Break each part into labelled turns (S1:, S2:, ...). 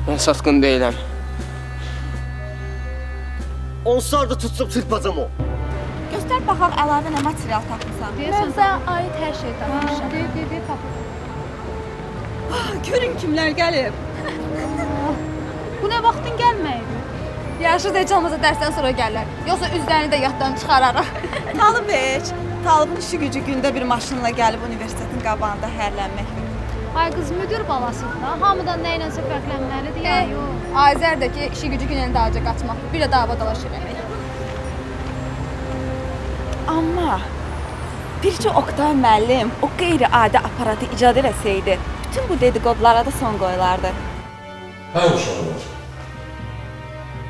S1: Mən satqın deyiləm.
S2: Onsuz da tutub çırpacam o.
S3: Göstər baxaq əlavə nə material tapmışsan.
S4: Mövzuya aid hər şey tapmışam.
S3: Deyə tapın. Görün kimlər gəlib.
S4: Bu nə vaxtın gəlməyib?
S3: Yaxşı da heç olmasa dərsdən sonra gəlirlər. Yoxsa üzlərini də yaddan çıxararıq. Talib heç. Talibin işi gücü gündə bir maşınla gəlib universitetin qabağında hərlənməkdir.
S4: Ay qız, müdür balasıdır da. Hamıdan nə ilənsə fərqlənməlidir ya, yox.
S3: Azər də ki, işi gücü günəndə ağaca qaçmaqdır. Bir də dava dalaş eləmək. Amma bircə Oqtay müəllim o qeyri-adi aparatı icad eləsəydi, bütün bu dediqodlara da son qoyulardı.
S5: Hə uşaqlar,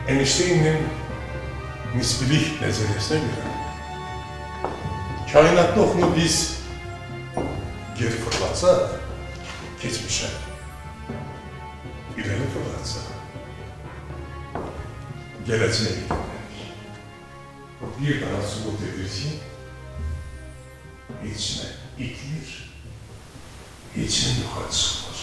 S5: Einstein'in nisbilik nəzəriyyəsinə görə kainatda oxunu biz geri fırlatsaq, keçmişə, ileri fırlatsaq, gələcəyə gidilir. Bir daha sübut edir ki, heç nə itilir, heç nə yuxarı çıxmır.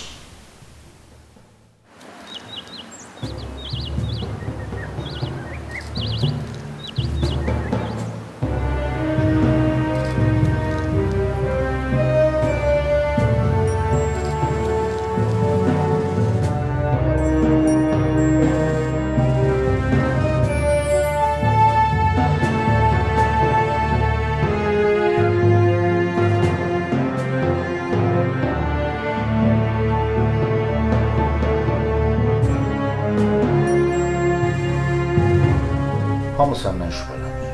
S6: Hamı səndən şübhələnir.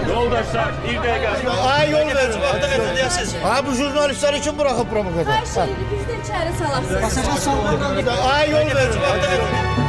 S7: Yoldaşlar, bir dəqiqə.
S6: Ay, yol verin.
S7: Artıq edəcəksiniz.
S6: Ha, bu jurnalistləri kim buraxıb provokatör?
S3: Hər şeyi bizdə içəri salarsınız.
S6: Ay, yol verin. Artıq edəcəksiniz.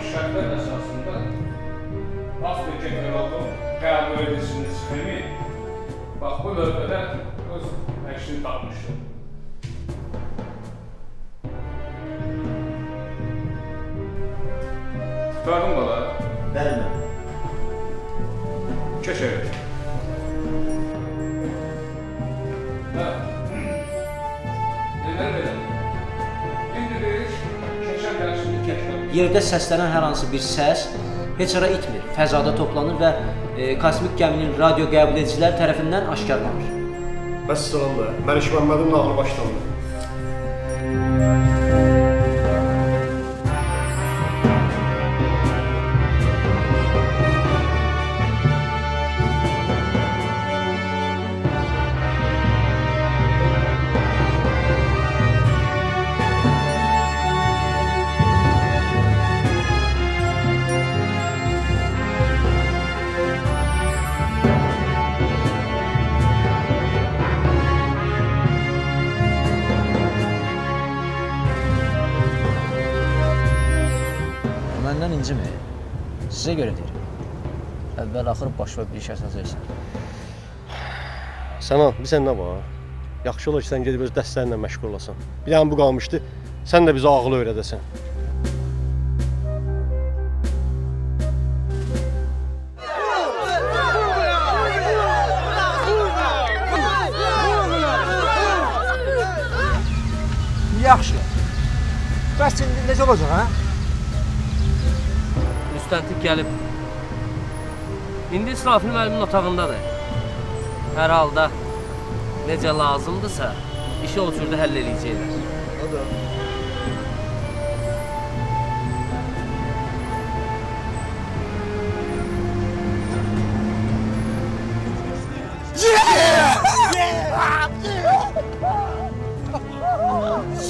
S5: Şərtlər əsasında Avtoteknoloqun qəbul edilsin sistemi bax bu lövbədə öz əksini tapmışdır. Tutardın bala?
S6: Bəli.
S5: Keçək. Hə. Deməli belə. İndi deyirik, keçən dərsimini keçmək.
S8: Yerdə səslənən hər hansı bir səs heç ara itmir, fəzada toplanır və kosmik gəminin radio qəbul edicilər tərəfindən aşkarlanır.
S7: Vəssalamdır. Məlik Məmmədin nağlı başlandı.
S8: məndən incimir. Sizə görə deyirəm. Əvvəl-axır baş və bir iş əsas versən.
S7: Sənan, bilsən nə var? Yaxşı olur ki, sən gedib öz dəstərinlə məşğul olasan. Bir dənə bu qalmışdı, sən də bizə ağıl öyrədəsən.
S1: Yaxşı. Bəs indi necə olacaq, hə?
S9: Müstəntiq gəlib. İndi İsrafil müəllimin otağındadır. Hər halda necə lazımdırsa, işi o cürdə həll eləyəcəklər.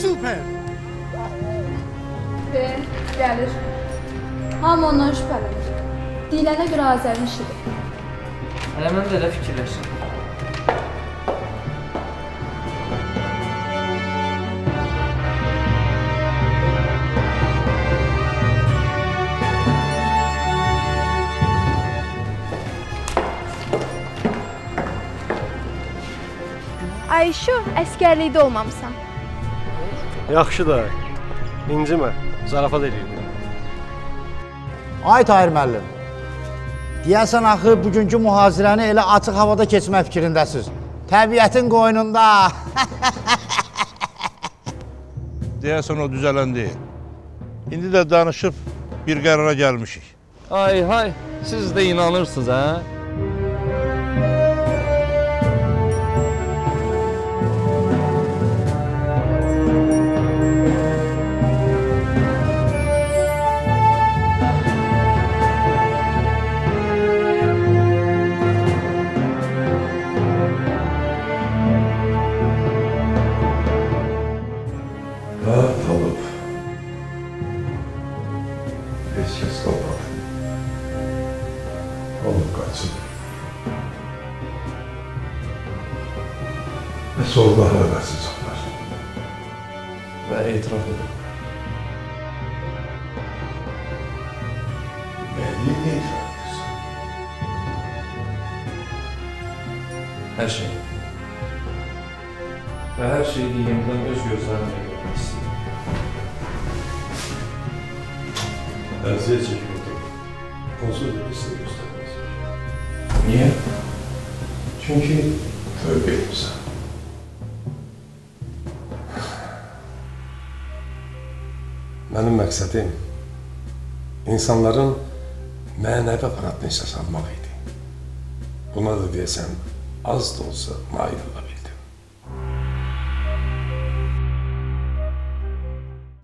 S1: Süper!
S4: Gəlir. Hamı ondan şübhələnir. Deyilənə görə Azərin işidir.
S9: Hələ mən də elə fikirləşirəm.
S10: Ayşu, əskərlikdə olmamısan.
S7: Yaxşı da, incimə, zarafat eləyirdim.
S6: Ay Tahir müəllim, deyəsən axı bugünkü mühazirəni elə açıq havada keçmək fikrindəsiz. Təbiətin qoynunda.
S11: Deyəsən o düzələndi. İndi də danışıb bir qərara gəlmişik.
S9: Ay hay, siz də inanırsınız, hə?
S11: Rahat olup heç kəs qalmadı. Olub qaçıb. Və solda hələ qaçacaqlar. Və etiraf edin. Məni nə etiraf edirsən?
S5: Hər şey. Və hər şeyi yenidən öz gözlərimlə görmək istəyirəm. Əziyyət çəkirdim. Onsuz da bir səni göstərməyəcək. Niyə? Çünki tövbə etmişsən. Mənim məqsədim insanların mənəvi aparatını işə salmaq idi. Buna da deyəsən, az da olsa nail ola bildim.